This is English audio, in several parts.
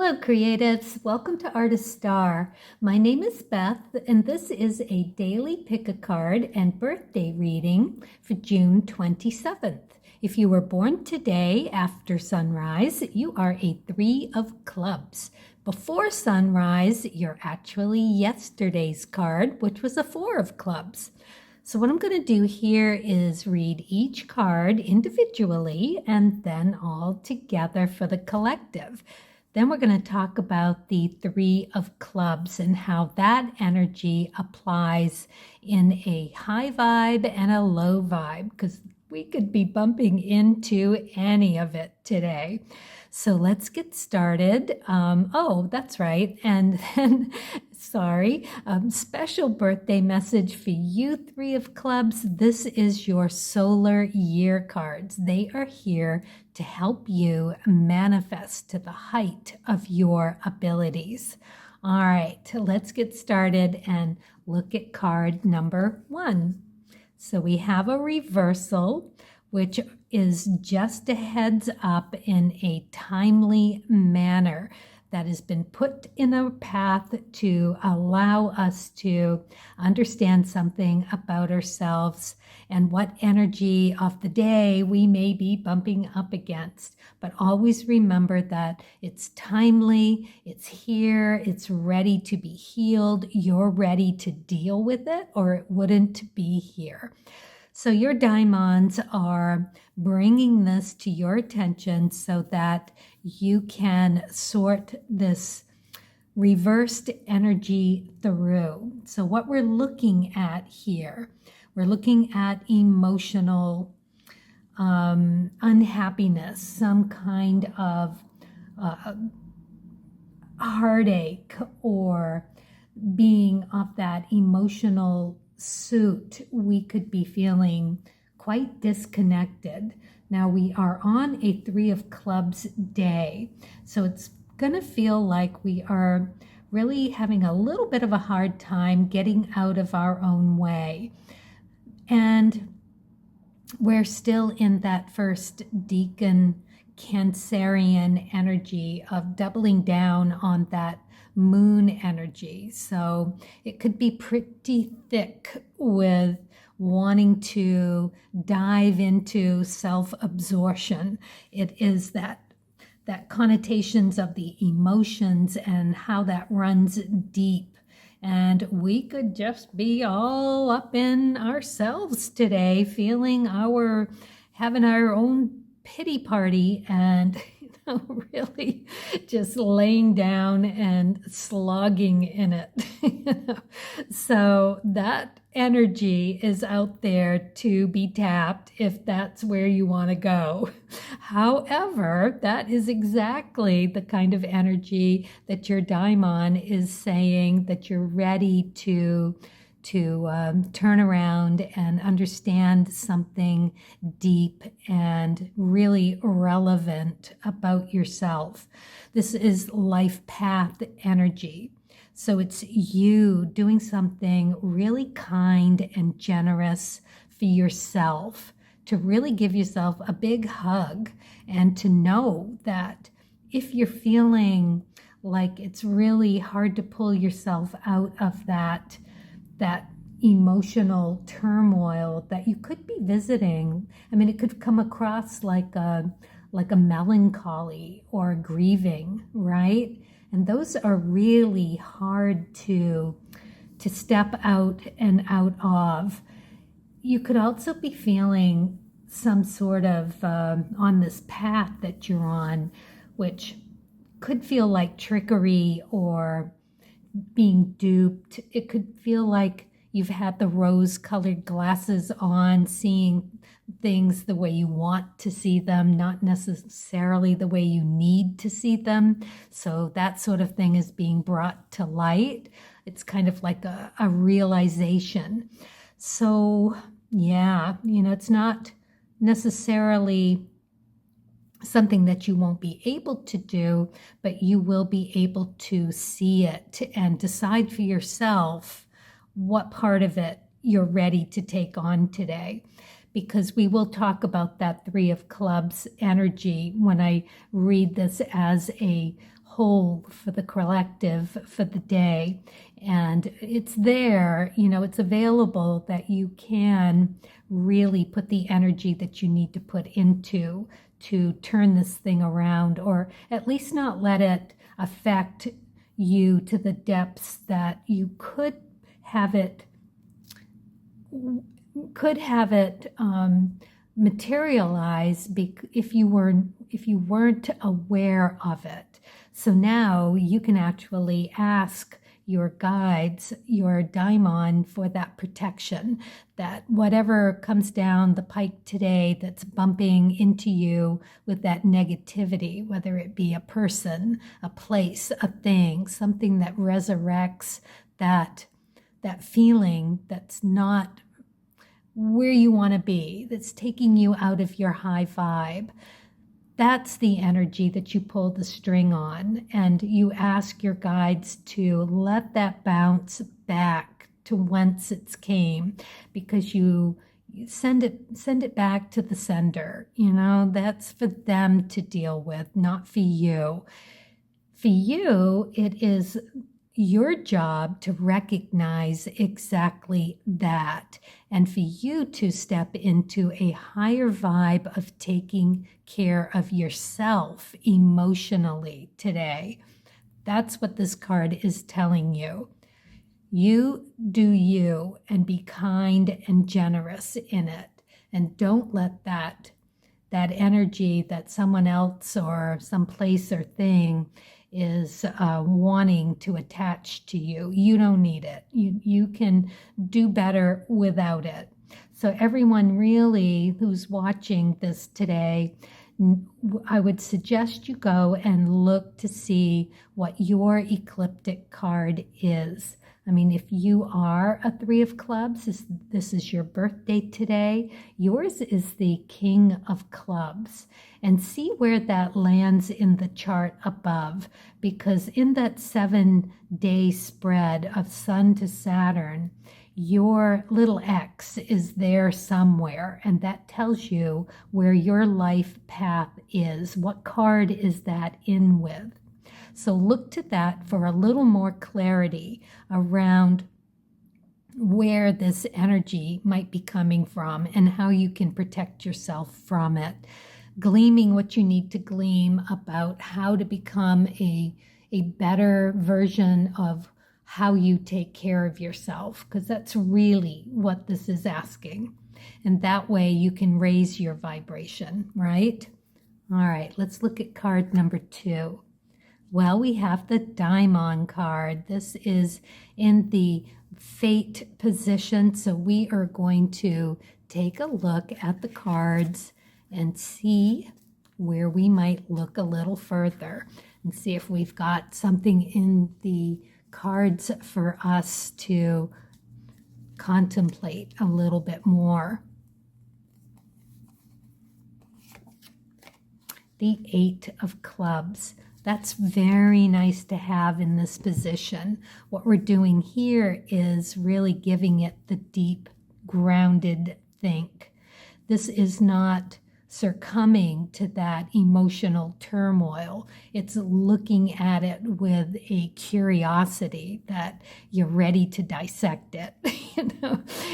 Hello creatives, welcome to Artist Star. My name is Beth and this is a daily pick a card and birthday reading for June 27th. If you were born today after sunrise, you are a 3 of clubs. Before sunrise, you're actually yesterday's card, which was a 4 of clubs. So what I'm going to do here is read each card individually and then all together for the collective. Then we're going to talk about the 3 of clubs and how that energy applies in a high vibe and a low vibe, because we could be bumping into any of it today. So let's get started. Oh, that's right. And then, special birthday message for you 3 of clubs. This is your solar year cards. They are here to help you manifest to the height of your abilities. All right, let's get started and look at card number 1. So we have a reversal, which is just a heads up in a timely manner that has been put in a path to allow us to understand something about ourselves and what energy of the day we may be bumping up against. But always remember that it's timely, it's here, it's ready to be healed, you're ready to deal with it, or it wouldn't be here. So your daimons are bringing this to your attention so that you can sort this reversed energy through. So what we're looking at here, we're looking at emotional unhappiness, some kind of heartache, or being of that emotional suit. We could be feeling quite disconnected. Now we are on a 3 of clubs day, so it's going to feel like we are really having a little bit of a hard time getting out of our own way. And we're still in that first deacon Cancerian energy of doubling down on that moon energy. So it could be pretty thick with wanting to dive into self-absorption. It is that connotations of the emotions and how that runs deep. And we could just be all up in ourselves today, having our own pity party and really just laying down and slogging in it. So that energy is out there to be tapped if that's where you want to go. However, that is exactly the kind of energy that your daimon is saying that you're ready to turn around and understand something deep and really relevant about yourself. This is life path energy. So it's you doing something really kind and generous for yourself, to really give yourself a big hug and to know that if you're feeling like it's really hard to pull yourself out of that emotional turmoil that you could be visiting. I mean, it could come across like a melancholy or a grieving, right? And those are really hard to step out and out of. You could also be feeling some sort of on this path that you're on, which could feel like trickery or being duped. It could feel like you've had the rose-colored glasses on, seeing things the way you want to see them, not necessarily the way you need to see them. So that sort of thing is being brought to light. It's kind of like a realization. So yeah, it's not necessarily something that you won't be able to do, but you will be able to see it and decide for yourself what part of it you're ready to take on today. Because we will talk about that 3 of clubs energy when I read this as a whole, for the collective, for the day. And it's there, you know, it's available that you can really put the energy that you need to put into to turn this thing around, or at least not let it affect you to the depths that you could have it materialize if you weren't aware of it. So now you can actually ask your guides, your daimon, for that protection, that whatever comes down the pike today that's bumping into you with that negativity, whether it be a person, a place, a thing, something that resurrects that feeling that's not where you want to be, that's taking you out of your high vibe. That's the energy that you pull the string on, and you ask your guides to let that bounce back to whence it came, because you send it back to the sender. You know, that's for them to deal with, not for you. For you, it is your job to recognize exactly that, and for you to step into a higher vibe of taking care of yourself emotionally today. That's what this card is telling you. You do you, and be kind and generous in it, and don't let that energy that someone else or some place or thing is wanting to attach to you. You don't need it. You can do better without it. So everyone really who's watching this today, I would suggest you go and look to see what your ecliptic card is. I mean, if you are a 3 of clubs, this is your birthday today, yours is the King of clubs. And see where that lands in the chart above, because in that 7-day spread of Sun to Saturn, your little X is there somewhere, and that tells you where your life path is. What card is that in with? So look to that for a little more clarity around where this energy might be coming from and how you can protect yourself from it. Gleaming what you need to gleam about how to become a better version of how you take care of yourself, because that's really what this is asking. And that way you can raise your vibration, right? All right, let's look at card number 2. Well, we have the Daimon card. This is in the fate position. So we are going to take a look at the cards and see where we might look a little further and see if we've got something in the cards for us to contemplate a little bit more. The 8 of clubs. That's very nice to have in this position. What we're doing here is really giving it the deep, grounded think. This is not succumbing to that emotional turmoil. It's looking at it with a curiosity that you're ready to dissect it.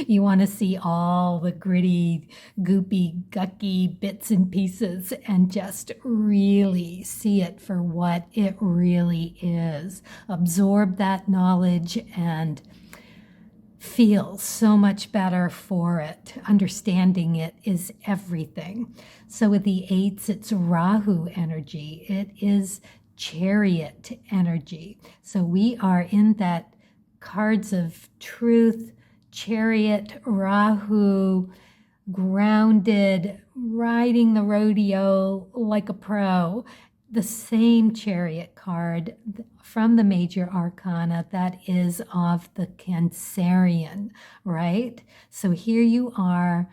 You want to see all the gritty, goopy, gucky bits and pieces and just really see it for what it really is. Absorb that knowledge and feel so much better for it. Understanding it is everything. So with the 8s, it's Rahu energy. It is Chariot energy. So we are in that cards of truth, Chariot, Rahu, grounded, riding the rodeo like a pro. The same Chariot card from the major arcana that is of the Cancerian, right? So here you are,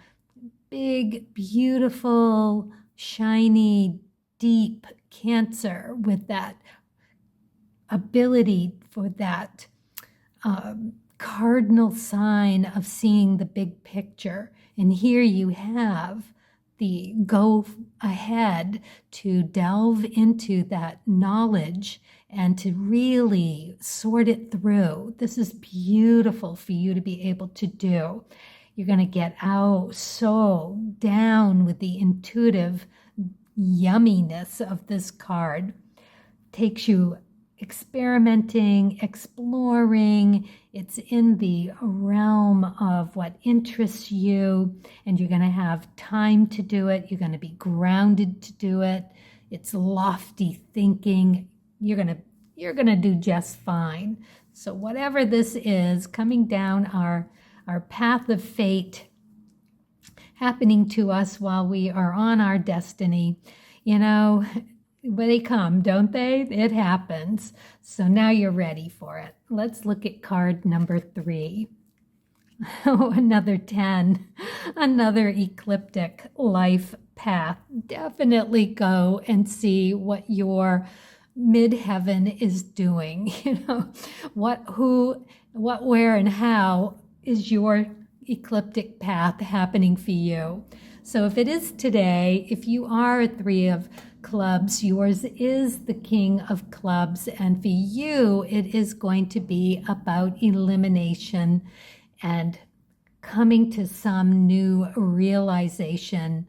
big, beautiful, shiny, deep Cancer with that ability for that cardinal sign of seeing the big picture. And here you have the go ahead to delve into that knowledge and to really sort it through. This is beautiful for you to be able to do. You're going to get out so down with the intuitive yumminess of this card. Takes you experimenting, exploring. It's in the realm of what interests you, and you're going to have time to do it. You're going to be grounded to do it. It's lofty thinking. You're going to do just fine. So whatever this is coming down our path of fate, happening to us while we are on our destiny, they come, don't they? It happens. So now you're ready for it. Let's look at card number 3. Oh, another 10, another ecliptic life path. Definitely go and see what your midheaven is doing. What, where, and how is your ecliptic path happening for you? So if it is today, if you are a 3 of clubs, yours is the King of Clubs, and for you it is going to be about elimination and coming to some new realization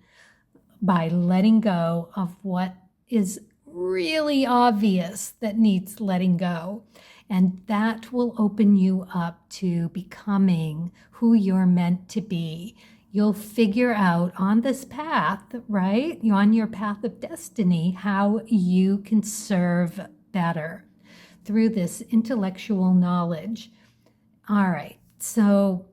by letting go of what is really obvious that needs letting go. And that will open you up to becoming who you're meant to be. You'll figure out on this path, right? On your path of destiny, how you can serve better through this intellectual knowledge. All right, so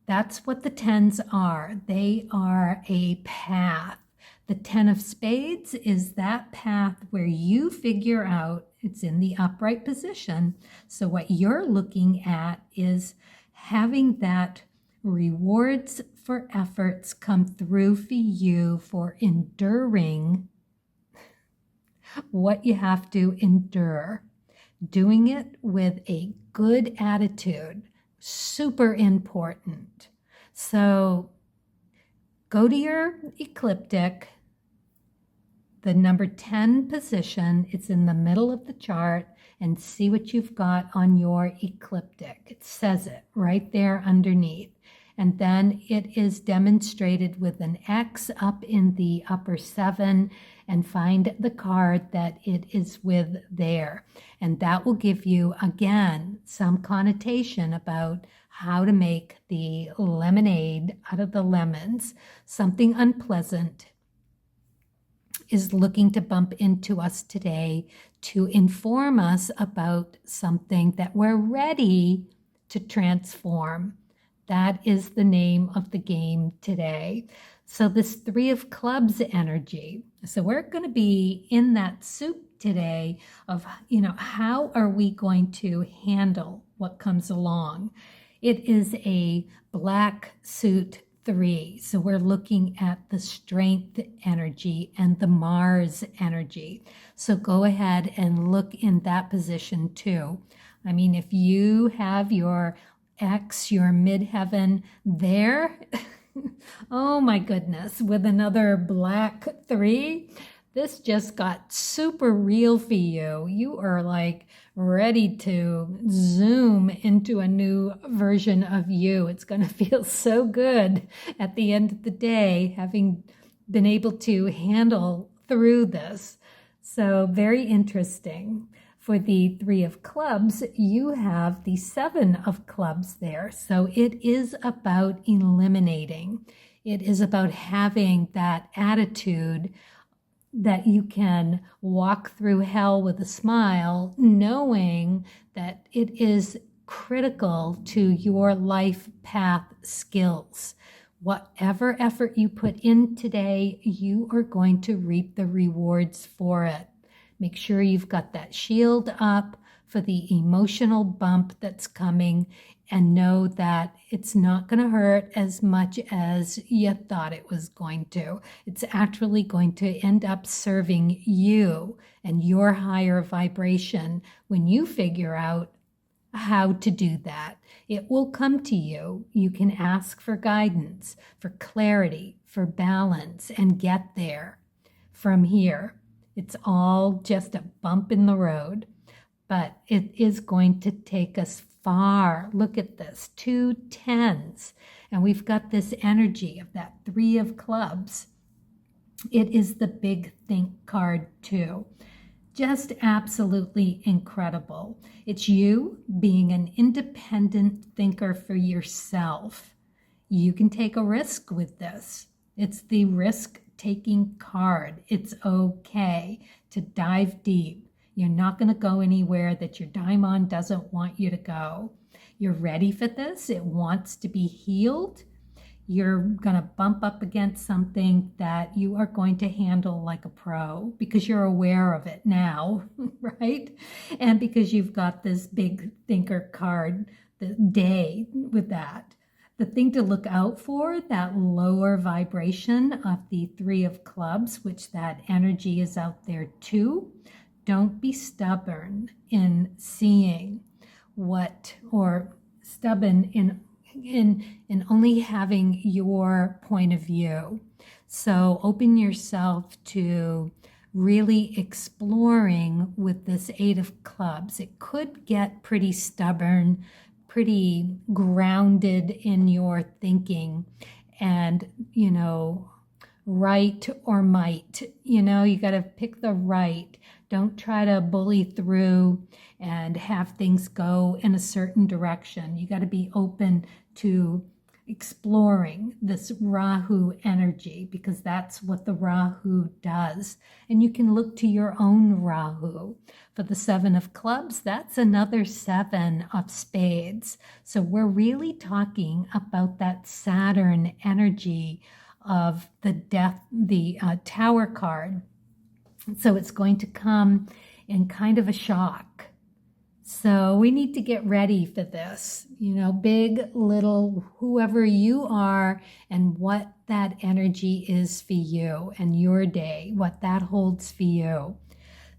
that's what the 10s are. They are a path. The 10 of spades is that path where you figure out it's in the upright position. So what you're looking at is having that rewards for efforts come through for you for enduring what you have to endure. Doing it with a good attitude, super important. So go to your ecliptic, the number 10 position. It's in the middle of the chart, and see what you've got on your ecliptic. It says it right there underneath. And then it is demonstrated with an X up in the upper 7, and find the card that it is with there. And that will give you, again, some connotation about how to make the lemonade out of the lemons. Something unpleasant is looking to bump into us today to inform us about something that we're ready to transform. That is the name of the game today. So this 3 of clubs energy. So we're going to be in that soup today of, how are we going to handle what comes along? It is a black suit 3. So we're looking at the strength energy and the Mars energy. So go ahead and look in that position too. I mean, if you have your X, your midheaven there, oh my goodness, with another black 3, this just got super real for you. You are like ready to zoom into a new version of you. It's going to feel so good at the end of the day, having been able to handle through this. So very interesting. For the 3 of clubs, you have the 7 of clubs there. So it is about eliminating. It is about having that attitude that you can walk through hell with a smile, knowing that it is critical to your life path skills. Whatever effort you put in today, you are going to reap the rewards for it. Make sure you've got that shield up for the emotional bump that's coming, and know that it's not going to hurt as much as you thought it was going to. It's actually going to end up serving you and your higher vibration when you figure out how to do that. It will come to you. You can ask for guidance, for clarity, for balance, and get there from here. It's all just a bump in the road, but it is going to take us far. Look at this, 2 10s, and we've got this energy of that 3 of clubs. It is the big think card too. Just absolutely incredible. It's you being an independent thinker for yourself. You can take a risk with this. It's the risk-taking card. It's okay to dive deep. You're not going to go anywhere that your daimon doesn't want you to go. You're ready for this. It wants to be healed. You're going to bump up against something that you are going to handle like a pro because you're aware of it now, right? And because you've got this big thinker card, the day with that. The thing to look out for, that lower vibration of the 3 of clubs, which that energy is out there too. Don't be stubborn in seeing what, or stubborn in only having your point of view. So open yourself to really exploring with this 8 of clubs. It could get pretty stubborn, pretty grounded in your thinking, and, you know, right or might. You know, you got to pick the right. Don't try to bully through and have things go in a certain direction. You got to be open to exploring this Rahu energy, because that's what the Rahu does. And you can look to your own Rahu. For the 7 of clubs, that's another 7 of spades. So we're really talking about that Saturn energy of the death, the Tower card. So it's going to come in kind of a shock. So we need to get ready for this, you know, big, little, whoever you are, and what that energy is for you and your day, what that holds for you.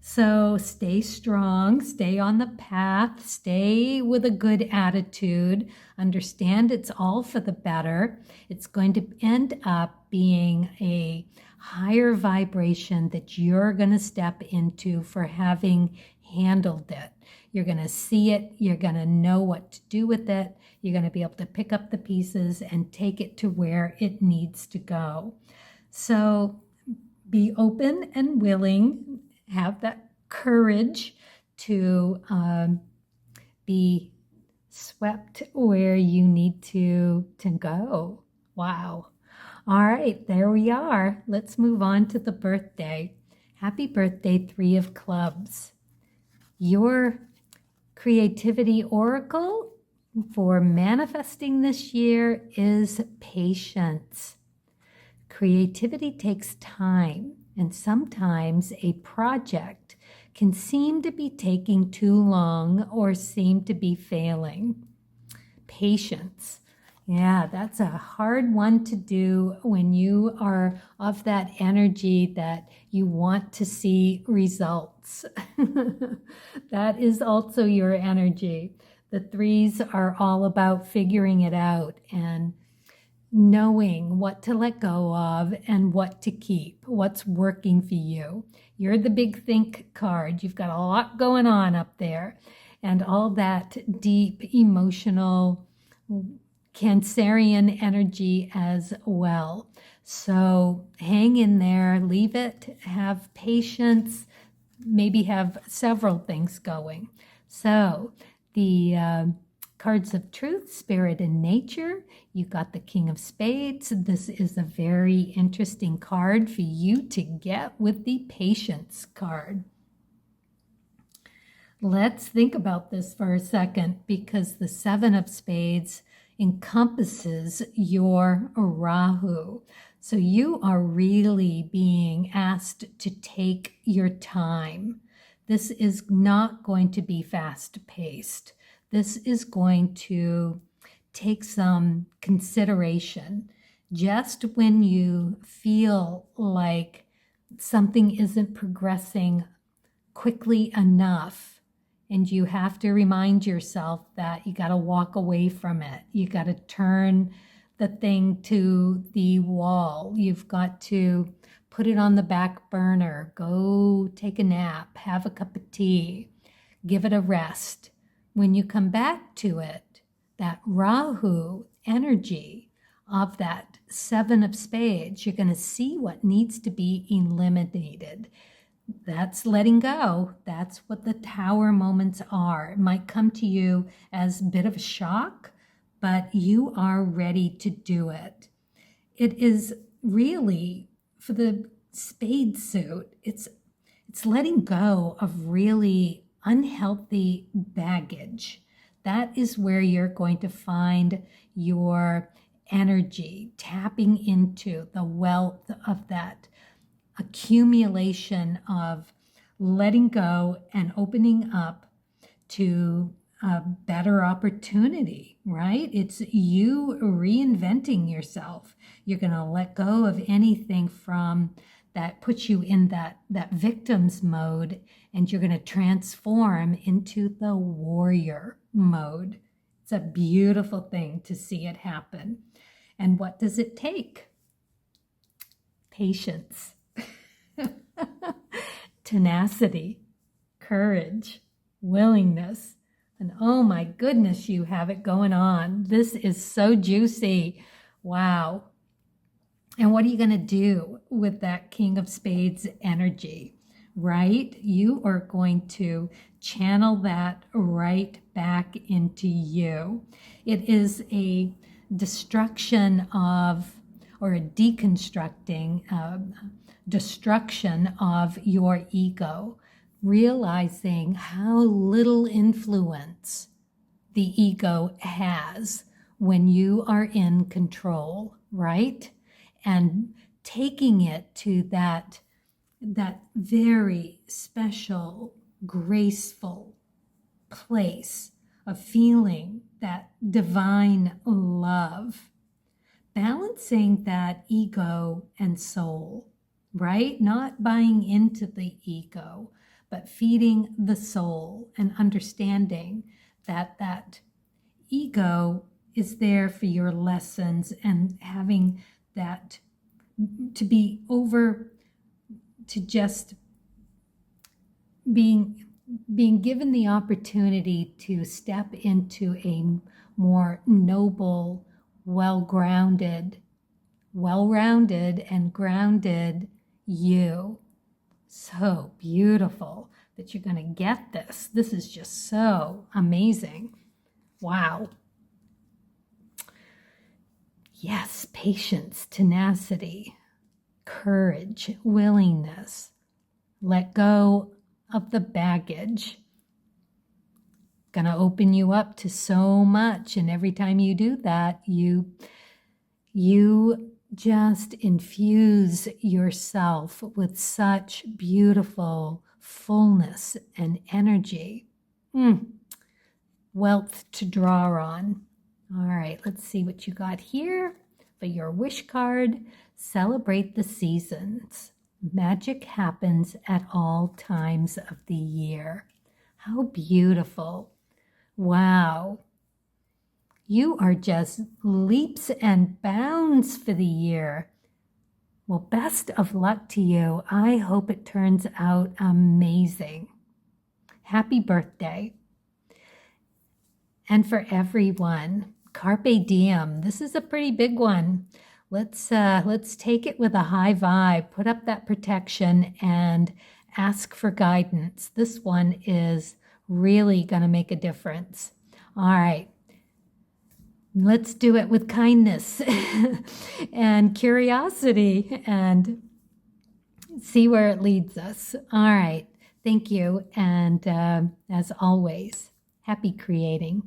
So stay strong, stay on the path, stay with a good attitude, understand it's all for the better. It's going to end up being a higher vibration that you're going to step into for having handled it. You're going to see it. You're going to know what to do with it. You're going to be able to pick up the pieces and take it to where it needs to go. So be open and willing. Have that courage to be swept where you need to go. Wow. All right, there we are. Let's move on to the birthday. Happy birthday, 3 of clubs. Your creativity oracle for manifesting this year is patience. Creativity takes time, and sometimes a project can seem to be taking too long or seem to be failing. Patience. Yeah, that's a hard one to do when you are of that energy that you want to see results. That is also your energy. The 3s are all about figuring it out and knowing what to let go of and what to keep, what's working for you. You're the big think card. You've got a lot going on up there, and all that deep emotional Cancerian energy as well. So hang in there, leave it, have patience, maybe have several things going. So the cards of truth, spirit, and nature. You got the King of Spades. This is a very interesting card for you to get with the patience card. Let's think about this for a second, because the 7 of Spades encompasses your Rahu. So you are really being asked to take your time. This is not going to be fast-paced. This is going to take some consideration. Just when you feel like something isn't progressing quickly enough, And you have to remind yourself that you got to walk away from it. You got to turn the thing to the wall. You've got to put it on the back burner. Go take a nap, have a cup of tea, give it a rest. When you come back to it, that Rahu energy of that 7 of spades, you're going to see what needs to be eliminated. That's letting go. That's what the tower moments are. It might come to you as a bit of a shock, but you are ready to do it. It is really, for the spade suit, it's letting go of really unhealthy baggage. That is where you're going to find your energy, tapping into the wealth of that accumulation of letting go and opening up to a better opportunity, right? It's you reinventing yourself. You're going to let go of anything from that puts you in that victim's mode, and you're going to transform into the warrior mode. It's a beautiful thing to see it happen. And what does it take? Patience. Tenacity, courage, willingness, and oh my goodness, you have it going on. This is so juicy. Wow. And what are you going to do with that King of Spades energy, right? You are going to channel that right back into you. It is a destruction of, or a deconstructing, destruction of your ego, realizing how little influence the ego has when you are in control, right? And taking it to that very special, graceful place of feeling that divine love, balancing that ego and soul, right? Not buying into the ego, but feeding the soul and understanding that that ego is there for your lessons, and having that to be over to just being given the opportunity to step into a more noble, well-rounded and grounded you. So beautiful that you're going to get this. This is just so amazing. Wow. Yes, patience, tenacity, courage, willingness. Let go of the baggage. Going to open you up to so much. And every time you do that, you just infuse yourself with such beautiful fullness and energy. Wealth to draw on. All right, let's see what you got here for your wish card. Celebrate the seasons. Magic happens at all times of the year. How beautiful. Wow. You are just leaps and bounds for the year. Well, best of luck to you. I hope it turns out amazing. Happy birthday. And for everyone, Carpe Diem. This is a pretty big one. Let's take it with a high vibe, put up that protection, and ask for guidance. This one is really going to make a difference. All right. Let's do it with kindness and curiosity and see where it leads us. All right. Thank you. And as always, happy creating.